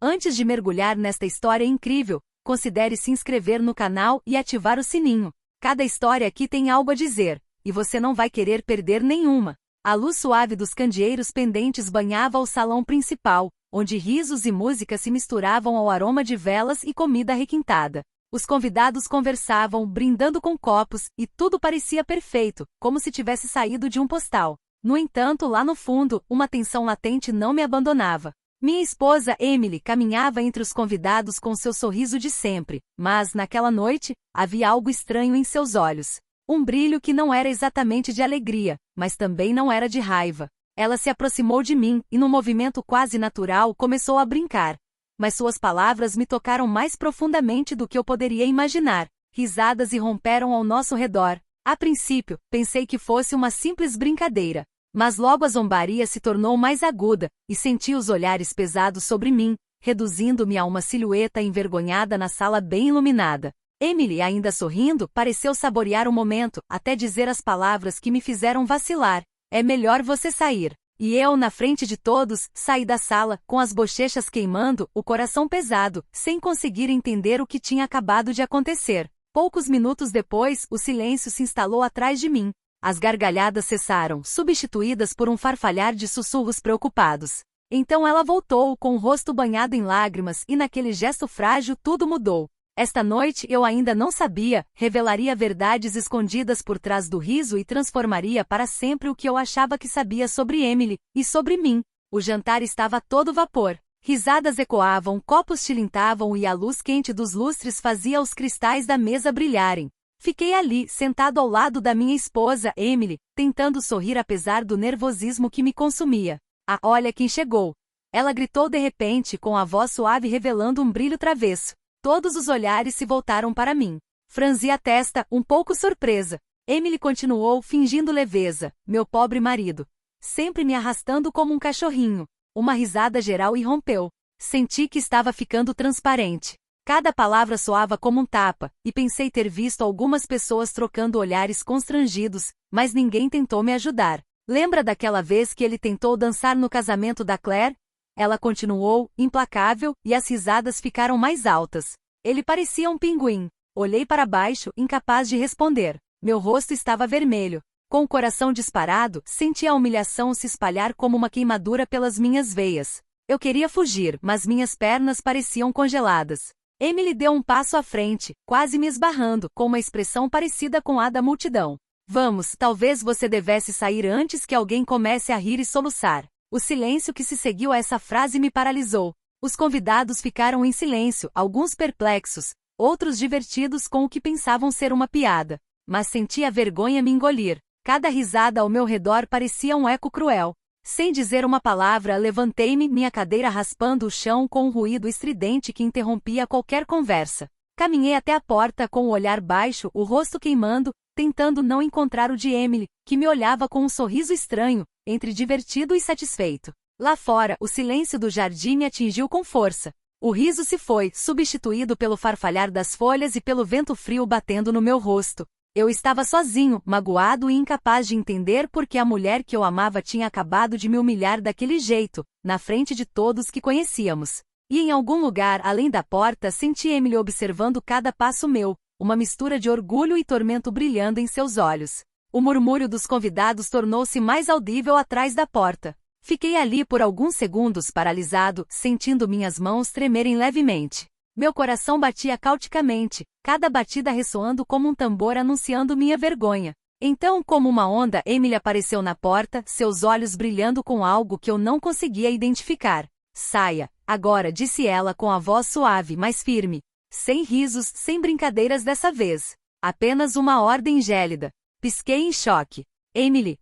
Antes de mergulhar nesta história incrível, considere se inscrever no canal e ativar o sininho. Cada história aqui tem algo a dizer, e você não vai querer perder nenhuma. A luz suave dos candeeiros pendentes banhava o salão principal, onde risos e música se misturavam ao aroma de velas e comida requintada. Os convidados conversavam, brindando com copos, e tudo parecia perfeito, como se tivesse saído de um postal. No entanto, lá no fundo, uma tensão latente não me abandonava. Minha esposa, Emily, caminhava entre os convidados com seu sorriso de sempre, mas, naquela noite, havia algo estranho em seus olhos. Um brilho que não era exatamente de alegria, mas também não era de raiva. Ela se aproximou de mim e, num movimento quase natural, começou a brincar. Mas suas palavras me tocaram mais profundamente do que eu poderia imaginar. Risadas irromperam ao nosso redor. A princípio, pensei que fosse uma simples brincadeira. Mas logo a zombaria se tornou mais aguda, e senti os olhares pesados sobre mim, reduzindo-me a uma silhueta envergonhada na sala bem iluminada. Emily, ainda sorrindo, pareceu saborear o momento, até dizer as palavras que me fizeram vacilar. É melhor você sair. E eu, na frente de todos, saí da sala, com as bochechas queimando, o coração pesado, sem conseguir entender o que tinha acabado de acontecer. Poucos minutos depois, o silêncio se instalou atrás de mim. As gargalhadas cessaram, substituídas por um farfalhar de sussurros preocupados. Então ela voltou, com o rosto banhado em lágrimas, e naquele gesto frágil tudo mudou. Esta noite eu ainda não sabia, revelaria verdades escondidas por trás do riso e transformaria para sempre o que eu achava que sabia sobre Emily, e sobre mim. O jantar estava a todo vapor. Risadas ecoavam, copos tilintavam e a luz quente dos lustres fazia os cristais da mesa brilharem. Fiquei ali, sentado ao lado da minha esposa, Emily, tentando sorrir apesar do nervosismo que me consumia. Ah, olha quem chegou! Ela gritou de repente, com a voz suave revelando um brilho travesso. Todos os olhares se voltaram para mim. Franzi a testa, um pouco surpresa. Emily continuou, fingindo leveza. Meu pobre marido. Sempre me arrastando como um cachorrinho. Uma risada geral irrompeu. Senti que estava ficando transparente. Cada palavra soava como um tapa, e pensei ter visto algumas pessoas trocando olhares constrangidos, mas ninguém tentou me ajudar. Lembra daquela vez que ele tentou dançar no casamento da Claire? Ela continuou, implacável, e as risadas ficaram mais altas. Ele parecia um pinguim. Olhei para baixo, incapaz de responder. Meu rosto estava vermelho. Com o coração disparado, senti a humilhação se espalhar como uma queimadura pelas minhas veias. Eu queria fugir, mas minhas pernas pareciam congeladas. Emily deu um passo à frente, quase me esbarrando, com uma expressão parecida com a da multidão. Vamos, talvez você devesse sair antes que alguém comece a rir e soluçar. O silêncio que se seguiu a essa frase me paralisou. Os convidados ficaram em silêncio, alguns perplexos, outros divertidos com o que pensavam ser uma piada. Mas senti a vergonha me engolir. Cada risada ao meu redor parecia um eco cruel. Sem dizer uma palavra, levantei-me, minha cadeira raspando o chão com um ruído estridente que interrompia qualquer conversa. Caminhei até a porta com o olhar baixo, o rosto queimando, tentando não encontrar o de Emily, que me olhava com um sorriso estranho, entre divertido e satisfeito. Lá fora, o silêncio do jardim me atingiu com força. O riso se foi, substituído pelo farfalhar das folhas e pelo vento frio batendo no meu rosto. Eu estava sozinho, magoado e incapaz de entender por que a mulher que eu amava tinha acabado de me humilhar daquele jeito, na frente de todos que conhecíamos. E em algum lugar além da porta senti Emily observando cada passo meu, uma mistura de orgulho e tormento brilhando em seus olhos. O murmúrio dos convidados tornou-se mais audível atrás da porta. Fiquei ali por alguns segundos paralisado, sentindo minhas mãos tremerem levemente. Meu coração batia cauticamente, cada batida ressoando como um tambor anunciando minha vergonha. Então, como uma onda, Emily apareceu na porta, seus olhos brilhando com algo que eu não conseguia identificar. Saia, agora, disse ela com a voz suave, mas firme. Sem risos, sem brincadeiras dessa vez. Apenas uma ordem gélida. Pisquei em choque. Emily,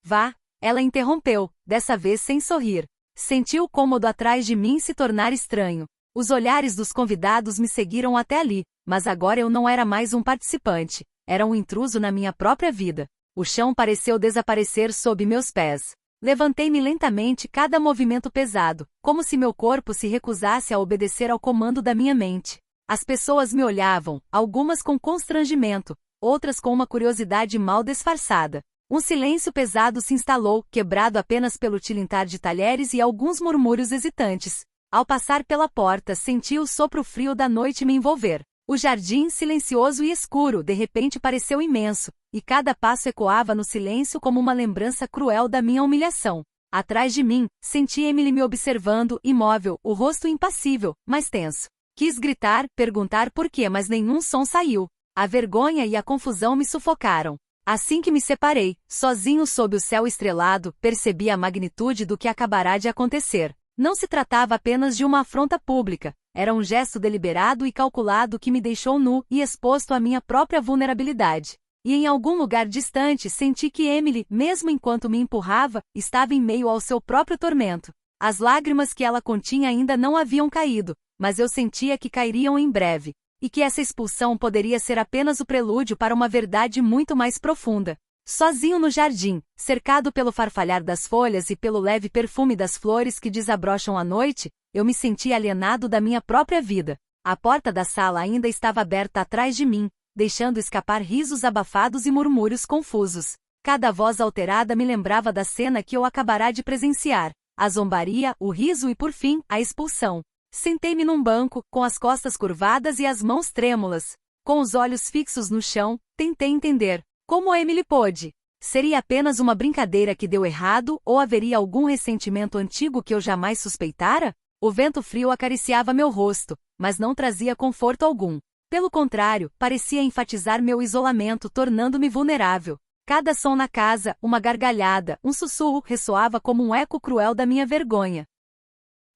vá. Ela interrompeu, dessa vez sem sorrir. Senti o cômodo atrás de mim se tornar estranho. Os olhares dos convidados me seguiram até ali, mas agora eu não era mais um participante, era um intruso na minha própria vida. O chão pareceu desaparecer sob meus pés. Levantei-me lentamente, cada movimento pesado, como se meu corpo se recusasse a obedecer ao comando da minha mente. As pessoas me olhavam, algumas com constrangimento, outras com uma curiosidade mal disfarçada. Um silêncio pesado se instalou, quebrado apenas pelo tilintar de talheres e alguns murmúrios hesitantes. Ao passar pela porta, senti o sopro frio da noite me envolver. O jardim, silencioso e escuro, de repente pareceu imenso, e cada passo ecoava no silêncio como uma lembrança cruel da minha humilhação. Atrás de mim, senti Emily me observando, imóvel, o rosto impassível, mas tenso. Quis gritar, perguntar por quê, mas nenhum som saiu. A vergonha e a confusão me sufocaram. Assim que me separei, sozinho sob o céu estrelado, percebi a magnitude do que acabará de acontecer. Não se tratava apenas de uma afronta pública, era um gesto deliberado e calculado que me deixou nu e exposto à minha própria vulnerabilidade. E em algum lugar distante senti que Emily, mesmo enquanto me empurrava, estava em meio ao seu próprio tormento. As lágrimas que ela continha ainda não haviam caído, mas eu sentia que cairiam em breve, e que essa expulsão poderia ser apenas o prelúdio para uma verdade muito mais profunda. Sozinho no jardim, cercado pelo farfalhar das folhas e pelo leve perfume das flores que desabrocham à noite, eu me senti alienado da minha própria vida. A porta da sala ainda estava aberta atrás de mim, deixando escapar risos abafados e murmúrios confusos. Cada voz alterada me lembrava da cena que eu acabara de presenciar: a zombaria, o riso e, por fim, a expulsão. Sentei-me num banco, com as costas curvadas e as mãos trêmulas. Com os olhos fixos no chão, tentei entender. Como Emily pôde? Seria apenas uma brincadeira que deu errado, ou haveria algum ressentimento antigo que eu jamais suspeitara? O vento frio acariciava meu rosto, mas não trazia conforto algum. Pelo contrário, parecia enfatizar meu isolamento, tornando-me vulnerável. Cada som na casa, uma gargalhada, um sussurro, ressoava como um eco cruel da minha vergonha.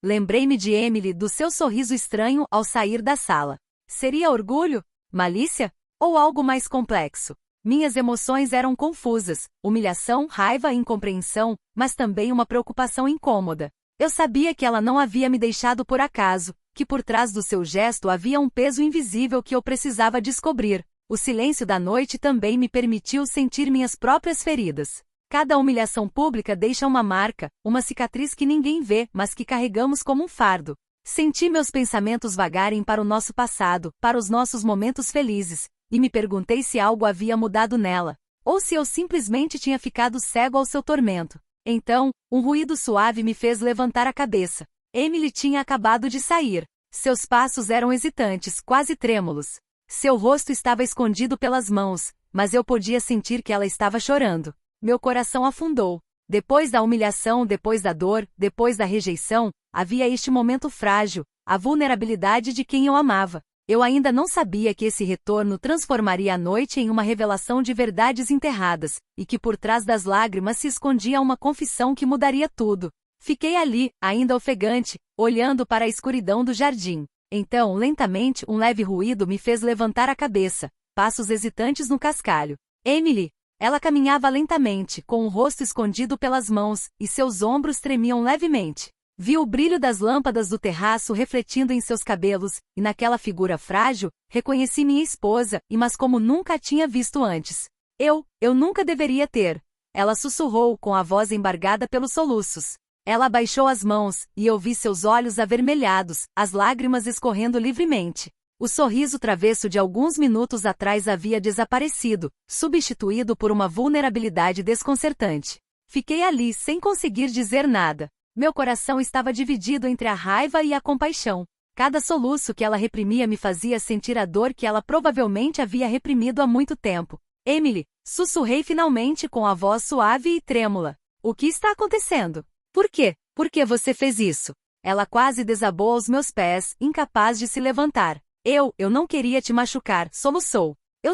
Lembrei-me de Emily, do seu sorriso estranho ao sair da sala. Seria orgulho? Malícia? Ou algo mais complexo? Minhas emoções eram confusas, humilhação, raiva e incompreensão, mas também uma preocupação incômoda. Eu sabia que ela não havia me deixado por acaso, que por trás do seu gesto havia um peso invisível que eu precisava descobrir. O silêncio da noite também me permitiu sentir minhas próprias feridas. Cada humilhação pública deixa uma marca, uma cicatriz que ninguém vê, mas que carregamos como um fardo. Senti meus pensamentos vagarem para o nosso passado, para os nossos momentos felizes, e me perguntei se algo havia mudado nela, ou se eu simplesmente tinha ficado cego ao seu tormento. Então, um ruído suave me fez levantar a cabeça. Emily tinha acabado de sair. Seus passos eram hesitantes, quase trêmulos. Seu rosto estava escondido pelas mãos, mas eu podia sentir que ela estava chorando. Meu coração afundou. Depois da humilhação, depois da dor, depois da rejeição, havia este momento frágil, a vulnerabilidade de quem eu amava. Eu ainda não sabia que esse retorno transformaria a noite em uma revelação de verdades enterradas, e que por trás das lágrimas se escondia uma confissão que mudaria tudo. Fiquei ali, ainda ofegante, olhando para a escuridão do jardim. Então, lentamente, um leve ruído me fez levantar a cabeça, passos hesitantes no cascalho. Emily! Ela caminhava lentamente, com o rosto escondido pelas mãos, e seus ombros tremiam levemente. Vi o brilho das lâmpadas do terraço refletindo em seus cabelos, e naquela figura frágil, reconheci minha esposa, mas como nunca a tinha visto antes. Eu nunca deveria ter. Ela sussurrou, com a voz embargada pelos soluços. Ela abaixou as mãos, e eu vi seus olhos avermelhados, as lágrimas escorrendo livremente. O sorriso travesso de alguns minutos atrás havia desaparecido, substituído por uma vulnerabilidade desconcertante. Fiquei ali, sem conseguir dizer nada. Meu coração estava dividido entre a raiva e a compaixão. Cada soluço que ela reprimia me fazia sentir a dor que ela provavelmente havia reprimido há muito tempo. Emily, sussurrei finalmente com a voz suave e trêmula. O que está acontecendo? Por quê? Por que você fez isso? Ela quase desabou aos meus pés, incapaz de se levantar. Eu não queria te machucar, soluçou. Eu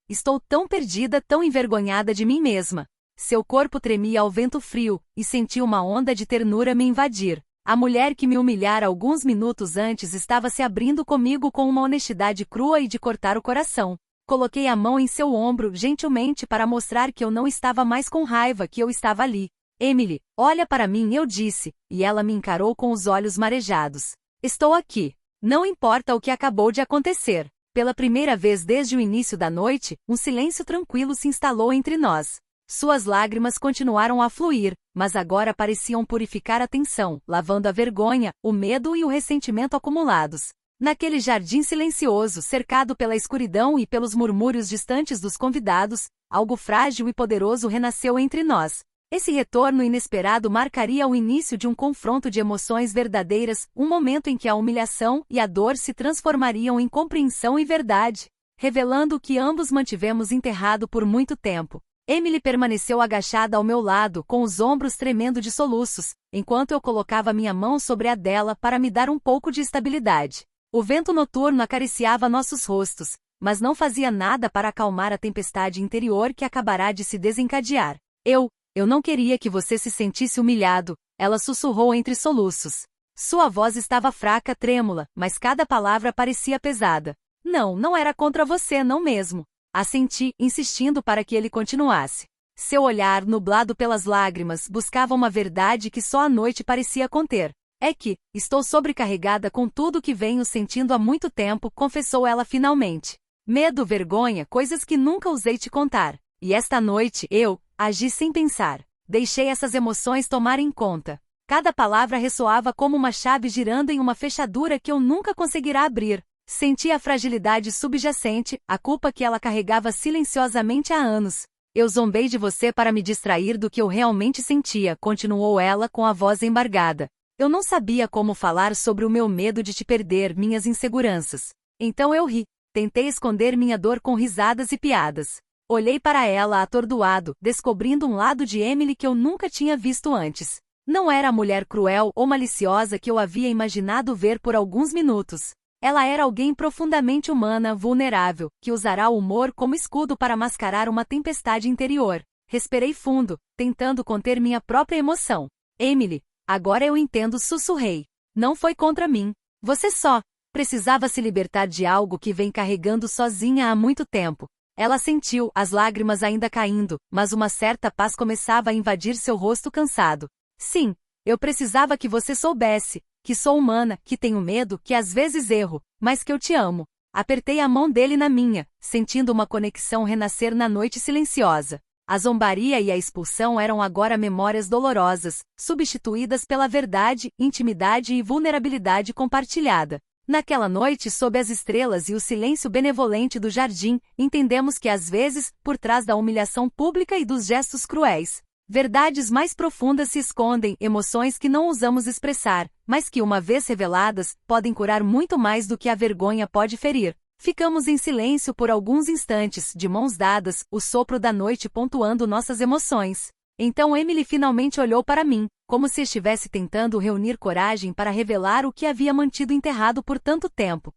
estou tão perdida, tão envergonhada de mim mesma. Seu corpo tremia ao vento frio, e senti uma onda de ternura me invadir. A mulher que me humilhara alguns minutos antes estava se abrindo comigo com uma honestidade crua e de cortar o coração. Coloquei a mão em seu ombro, gentilmente, para mostrar que eu não estava mais com raiva, que eu estava ali. Emily, olha para mim, eu disse, e ela me encarou com os olhos marejados. Estou aqui. Não importa o que acabou de acontecer. Pela primeira vez desde o início da noite, um silêncio tranquilo se instalou entre nós. Suas lágrimas continuaram a fluir, mas agora pareciam purificar a tensão, lavando a vergonha, o medo e o ressentimento acumulados. Naquele jardim silencioso, cercado pela escuridão e pelos murmúrios distantes dos convidados, algo frágil e poderoso renasceu entre nós. Esse retorno inesperado marcaria o início de um confronto de emoções verdadeiras, um momento em que a humilhação e a dor se transformariam em compreensão e verdade, revelando o que ambos mantivemos enterrado por muito tempo. Emily permaneceu agachada ao meu lado, com os ombros tremendo de soluços, enquanto eu colocava minha mão sobre a dela para me dar um pouco de estabilidade. O vento noturno acariciava nossos rostos, mas não fazia nada para acalmar a tempestade interior que acabará de se desencadear. Eu não queria que você se sentisse humilhado, ela sussurrou entre soluços. Sua voz estava fraca, trêmula, mas cada palavra parecia pesada. Não era contra você, não mesmo. Assenti, insistindo para que ele continuasse. Seu olhar, nublado pelas lágrimas, buscava uma verdade que só a noite parecia conter. É que, estou sobrecarregada com tudo que venho sentindo há muito tempo, confessou ela finalmente. Medo, vergonha, coisas que nunca usei te contar. E esta noite, eu agi sem pensar. Deixei essas emoções tomarem conta. Cada palavra ressoava como uma chave girando em uma fechadura que eu nunca conseguirá abrir. Senti a fragilidade subjacente, a culpa que ela carregava silenciosamente há anos. Eu zombei de você para me distrair do que eu realmente sentia, continuou ela com a voz embargada. Eu não sabia como falar sobre o meu medo de te perder, minhas inseguranças. Então eu ri. Tentei esconder minha dor com risadas e piadas. Olhei para ela atordoado, descobrindo um lado de Emily que eu nunca tinha visto antes. Não era a mulher cruel ou maliciosa que eu havia imaginado ver por alguns minutos. Ela era alguém profundamente humana, vulnerável, que usará o humor como escudo para mascarar uma tempestade interior. Respirei fundo, tentando conter minha própria emoção. Emily, agora eu entendo, sussurrei. Não foi contra mim. Você só precisava se libertar de algo que vem carregando sozinha há muito tempo. Ela sentiu, as lágrimas ainda caindo, mas uma certa paz começava a invadir seu rosto cansado. Sim, eu precisava que você soubesse, que sou humana, que tenho medo, que às vezes erro, mas que eu te amo. Apertei a mão dele na minha, sentindo uma conexão renascer na noite silenciosa. A zombaria e a expulsão eram agora memórias dolorosas, substituídas pela verdade, intimidade e vulnerabilidade compartilhada. Naquela noite, sob as estrelas e o silêncio benevolente do jardim, entendemos que às vezes, por trás da humilhação pública e dos gestos cruéis, verdades mais profundas se escondem, emoções que não ousamos expressar, mas que, uma vez reveladas, podem curar muito mais do que a vergonha pode ferir. Ficamos em silêncio por alguns instantes, de mãos dadas, o sopro da noite pontuando nossas emoções. Então Emily finalmente olhou para mim, como se estivesse tentando reunir coragem para revelar o que havia mantido enterrado por tanto tempo.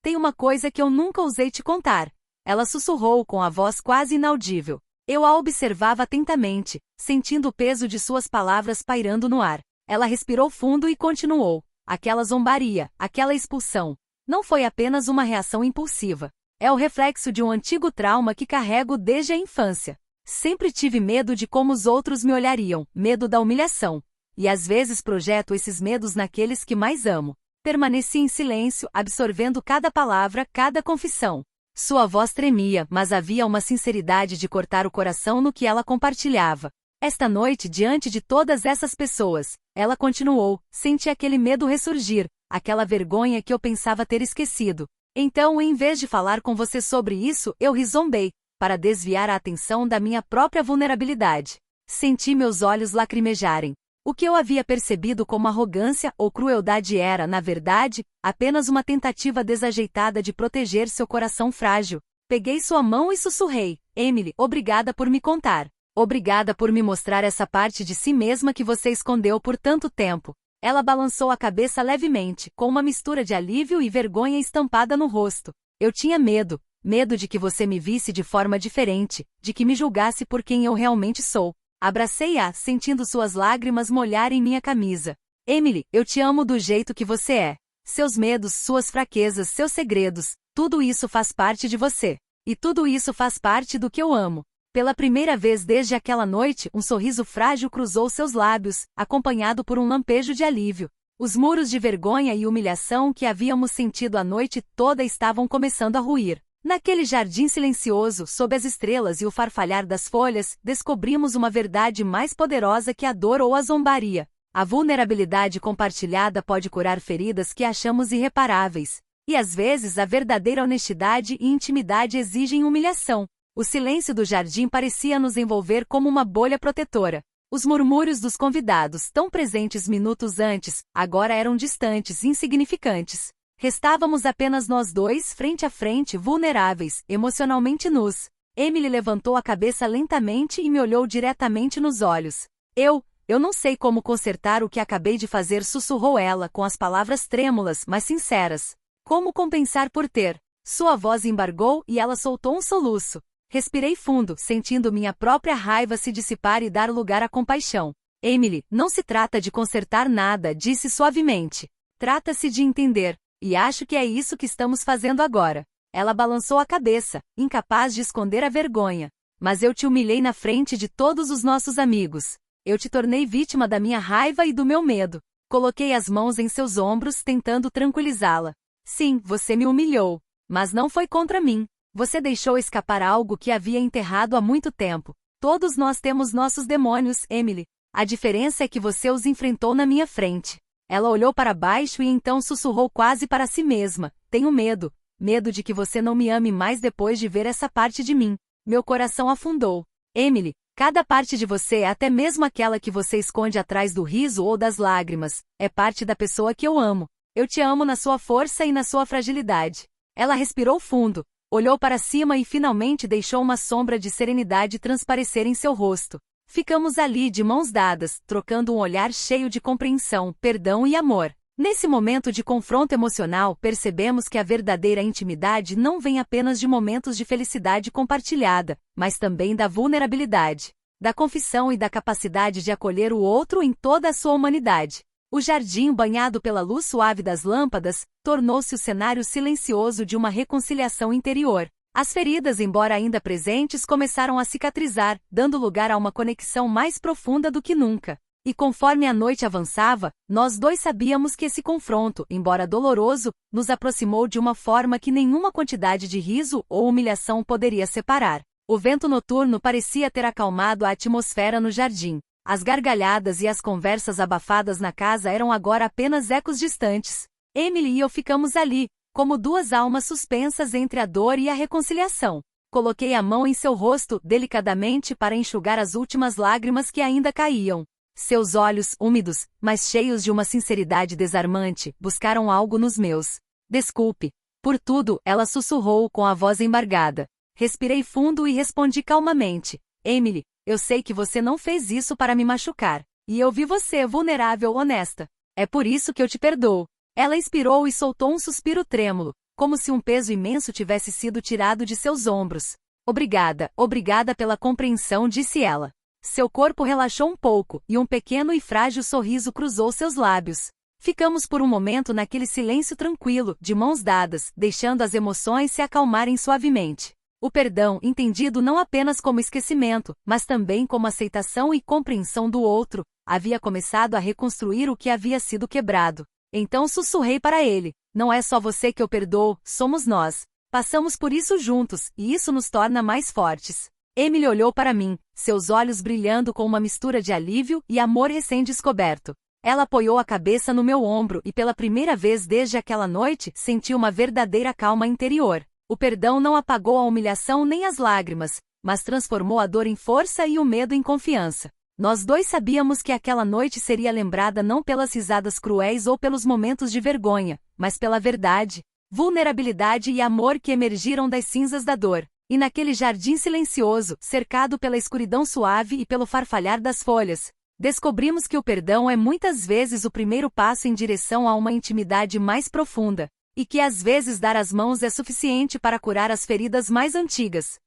Tem uma coisa que eu nunca ousei te contar. Ela sussurrou com a voz quase inaudível. Eu a observava atentamente, sentindo o peso de suas palavras pairando no ar. Ela respirou fundo e continuou. Aquela zombaria, aquela expulsão, não foi apenas uma reação impulsiva. É o reflexo de um antigo trauma que carrego desde a infância. Sempre tive medo de como os outros me olhariam, medo da humilhação. E às vezes projeto esses medos naqueles que mais amo. Permaneci em silêncio, absorvendo cada palavra, cada confissão. Sua voz tremia, mas havia uma sinceridade de cortar o coração no que ela compartilhava. Esta noite, diante de todas essas pessoas, ela continuou, senti aquele medo ressurgir, aquela vergonha que eu pensava ter esquecido. Então, em vez de falar com você sobre isso, eu zombei, para desviar a atenção da minha própria vulnerabilidade. Senti meus olhos lacrimejarem. O que eu havia percebido como arrogância ou crueldade era, na verdade, apenas uma tentativa desajeitada de proteger seu coração frágil. Peguei sua mão e sussurrei. Emily, obrigada por me contar. Obrigada por me mostrar essa parte de si mesma que você escondeu por tanto tempo. Ela balançou a cabeça levemente, com uma mistura de alívio e vergonha estampada no rosto. Eu tinha medo. Medo de que você me visse de forma diferente, de que me julgasse por quem eu realmente sou. Abracei-a, sentindo suas lágrimas molharem minha camisa. Emily, eu te amo do jeito que você é. Seus medos, suas fraquezas, seus segredos, tudo isso faz parte de você. E tudo isso faz parte do que eu amo. Pela primeira vez desde aquela noite, um sorriso frágil cruzou seus lábios, acompanhado por um lampejo de alívio. Os muros de vergonha e humilhação que havíamos sentido a noite toda estavam começando a ruir. Naquele jardim silencioso, sob as estrelas e o farfalhar das folhas, descobrimos uma verdade mais poderosa que a dor ou a zombaria. A vulnerabilidade compartilhada pode curar feridas que achamos irreparáveis. E às vezes a verdadeira honestidade e intimidade exigem humilhação. O silêncio do jardim parecia nos envolver como uma bolha protetora. Os murmúrios dos convidados, tão presentes minutos antes, agora eram distantes, insignificantes. Restávamos apenas nós dois, frente a frente, vulneráveis, emocionalmente nus. Emily levantou a cabeça lentamente e me olhou diretamente nos olhos. Eu não sei como consertar o que acabei de fazer, sussurrou ela, com as palavras trêmulas, mas sinceras. Como compensar por ter? Sua voz embargou e ela soltou um soluço. Respirei fundo, sentindo minha própria raiva se dissipar e dar lugar à compaixão. Emily, não se trata de consertar nada, disse suavemente. Trata-se de entender. E acho que é isso que estamos fazendo agora. Ela balançou a cabeça, incapaz de esconder a vergonha. Mas eu te humilhei na frente de todos os nossos amigos. Eu te tornei vítima da minha raiva e do meu medo. Coloquei as mãos em seus ombros, tentando tranquilizá-la. Sim, você me humilhou. Mas não foi contra mim. Você deixou escapar algo que havia enterrado há muito tempo. Todos nós temos nossos demônios, Emily. A diferença é que você os enfrentou na minha frente. Ela olhou para baixo e então sussurrou quase para si mesma. Tenho medo. Medo de que você não me ame mais depois de ver essa parte de mim. Meu coração afundou. Emily, cada parte de você, até mesmo aquela que você esconde atrás do riso ou das lágrimas, é parte da pessoa que eu amo. Eu te amo na sua força e na sua fragilidade. Ela respirou fundo, olhou para cima e finalmente deixou uma sombra de serenidade transparecer em seu rosto. Ficamos ali de mãos dadas, trocando um olhar cheio de compreensão, perdão e amor. Nesse momento de confronto emocional, percebemos que a verdadeira intimidade não vem apenas de momentos de felicidade compartilhada, mas também da vulnerabilidade, da confissão e da capacidade de acolher o outro em toda a sua humanidade. O jardim, banhado pela luz suave das lâmpadas, tornou-se o cenário silencioso de uma reconciliação interior. As feridas, embora ainda presentes, começaram a cicatrizar, dando lugar a uma conexão mais profunda do que nunca. E conforme a noite avançava, nós dois sabíamos que esse confronto, embora doloroso, nos aproximou de uma forma que nenhuma quantidade de riso ou humilhação poderia separar. O vento noturno parecia ter acalmado a atmosfera no jardim. As gargalhadas e as conversas abafadas na casa eram agora apenas ecos distantes. Emily e eu ficamos ali, como duas almas suspensas entre a dor e a reconciliação. Coloquei a mão em seu rosto, delicadamente, para enxugar as últimas lágrimas que ainda caíam. Seus olhos, úmidos, mas cheios de uma sinceridade desarmante, buscaram algo nos meus. Desculpe. Por tudo, ela sussurrou com a voz embargada. Respirei fundo e respondi calmamente. Emily, eu sei que você não fez isso para me machucar. E eu vi você vulnerável, honesta. É por isso que eu te perdoo. Ela inspirou e soltou um suspiro trêmulo, como se um peso imenso tivesse sido tirado de seus ombros. Obrigada pela compreensão, disse ela. Seu corpo relaxou um pouco, e um pequeno e frágil sorriso cruzou seus lábios. Ficamos por um momento naquele silêncio tranquilo, de mãos dadas, deixando as emoções se acalmarem suavemente. O perdão, entendido não apenas como esquecimento, mas também como aceitação e compreensão do outro, havia começado a reconstruir o que havia sido quebrado. Então sussurrei para ele, não é só você que eu perdoo, somos nós. Passamos por isso juntos, e isso nos torna mais fortes. Emily olhou para mim, seus olhos brilhando com uma mistura de alívio e amor recém-descoberto. Ela apoiou a cabeça no meu ombro e pela primeira vez desde aquela noite, senti uma verdadeira calma interior. O perdão não apagou a humilhação nem as lágrimas, mas transformou a dor em força e o medo em confiança. Nós dois sabíamos que aquela noite seria lembrada não pelas risadas cruéis ou pelos momentos de vergonha, mas pela verdade, vulnerabilidade e amor que emergiram das cinzas da dor. E naquele jardim silencioso, cercado pela escuridão suave e pelo farfalhar das folhas, descobrimos que o perdão é muitas vezes o primeiro passo em direção a uma intimidade mais profunda, e que às vezes dar as mãos é suficiente para curar as feridas mais antigas.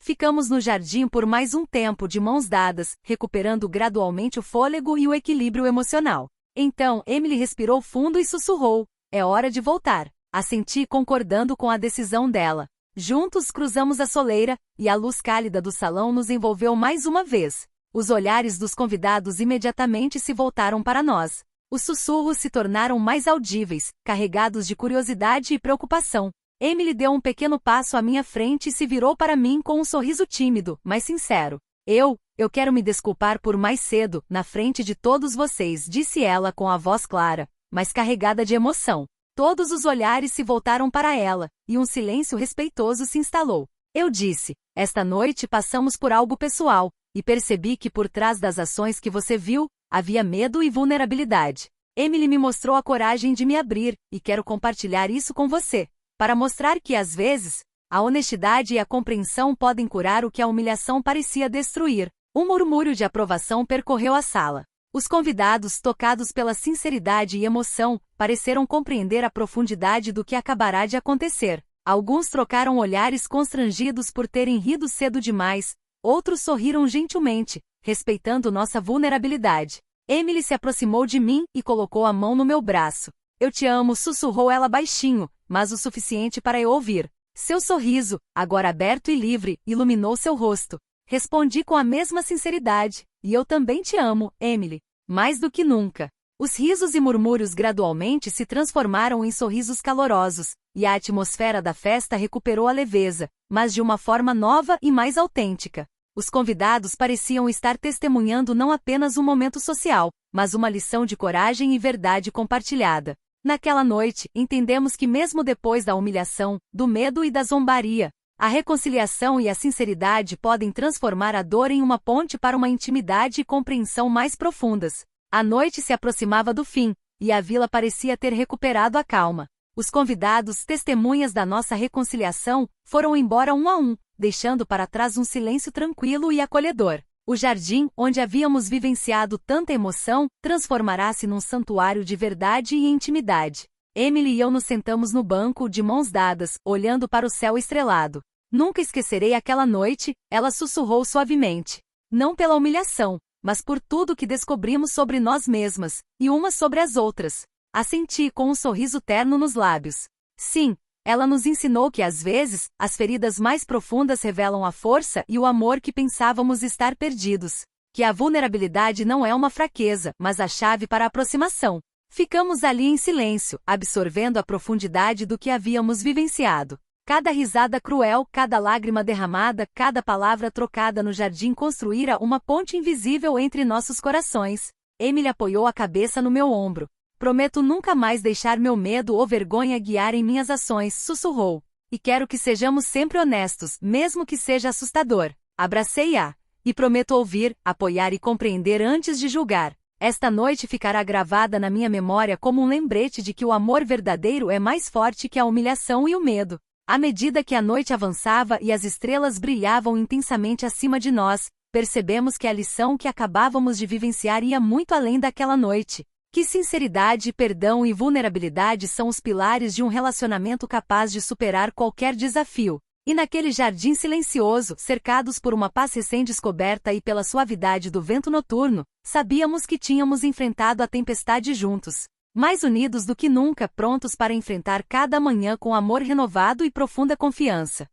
Ficamos no jardim por mais um tempo de mãos dadas, recuperando gradualmente o fôlego e o equilíbrio emocional. Então, Emily respirou fundo e sussurrou, é hora de voltar. Assenti concordando com a decisão dela. Juntos cruzamos a soleira, e a luz cálida do salão nos envolveu mais uma vez. Os olhares dos convidados imediatamente se voltaram para nós. Os sussurros se tornaram mais audíveis, carregados de curiosidade e preocupação. Emily deu um pequeno passo à minha frente e se virou para mim com um sorriso tímido, mas sincero. Eu quero me desculpar por mais cedo, na frente de todos vocês, disse ela com a voz clara, mas carregada de emoção. Todos os olhares se voltaram para ela, e um silêncio respeitoso se instalou. Eu disse: esta noite passamos por algo pessoal, e percebi que por trás das ações que você viu, havia medo e vulnerabilidade. Emily me mostrou a coragem de me abrir, e quero compartilhar isso com você, para mostrar que, às vezes, a honestidade e a compreensão podem curar o que a humilhação parecia destruir. Um murmúrio de aprovação percorreu a sala. Os convidados, tocados pela sinceridade e emoção, pareceram compreender a profundidade do que acabará de acontecer. Alguns trocaram olhares constrangidos por terem rido cedo demais, outros sorriram gentilmente, respeitando nossa vulnerabilidade. Emily se aproximou de mim e colocou a mão no meu braço. Eu te amo, sussurrou ela baixinho, mas o suficiente para eu ouvir. Seu sorriso, agora aberto e livre, iluminou seu rosto. Respondi com a mesma sinceridade. E eu também te amo, Emily. Mais do que nunca. Os risos e murmúrios gradualmente se transformaram em sorrisos calorosos, e a atmosfera da festa recuperou a leveza, mas de uma forma nova e mais autêntica. Os convidados pareciam estar testemunhando não apenas um momento social, mas uma lição de coragem e verdade compartilhada. Naquela noite, entendemos que mesmo depois da humilhação, do medo e da zombaria, a reconciliação e a sinceridade podem transformar a dor em uma ponte para uma intimidade e compreensão mais profundas. A noite se aproximava do fim, e a vila parecia ter recuperado a calma. Os convidados, testemunhas da nossa reconciliação, foram embora um a um, deixando para trás um silêncio tranquilo e acolhedor. O jardim, onde havíamos vivenciado tanta emoção, transformará-se num santuário de verdade e intimidade. Emily e eu nos sentamos no banco, de mãos dadas, olhando para o céu estrelado. Nunca esquecerei aquela noite, ela sussurrou suavemente. Não pela humilhação, mas por tudo que descobrimos sobre nós mesmas, e umas sobre as outras. Assenti com um sorriso terno nos lábios. Sim, ela nos ensinou que às vezes, as feridas mais profundas revelam a força e o amor que pensávamos estar perdidos. Que a vulnerabilidade não é uma fraqueza, mas a chave para a aproximação. Ficamos ali em silêncio, absorvendo a profundidade do que havíamos vivenciado. Cada risada cruel, cada lágrima derramada, cada palavra trocada no jardim construíra uma ponte invisível entre nossos corações. Emily apoiou a cabeça no meu ombro. Prometo nunca mais deixar meu medo ou vergonha guiarem minhas ações, sussurrou. E quero que sejamos sempre honestos, mesmo que seja assustador. Abracei-a. E prometo ouvir, apoiar e compreender antes de julgar. Esta noite ficará gravada na minha memória como um lembrete de que o amor verdadeiro é mais forte que a humilhação e o medo. À medida que a noite avançava e as estrelas brilhavam intensamente acima de nós, percebemos que a lição que acabávamos de vivenciar ia muito além daquela noite. Que sinceridade, perdão e vulnerabilidade são os pilares de um relacionamento capaz de superar qualquer desafio. E naquele jardim silencioso, cercados por uma paz recém-descoberta e pela suavidade do vento noturno, sabíamos que tínhamos enfrentado a tempestade juntos. Mais unidos do que nunca, prontos para enfrentar cada manhã com amor renovado e profunda confiança.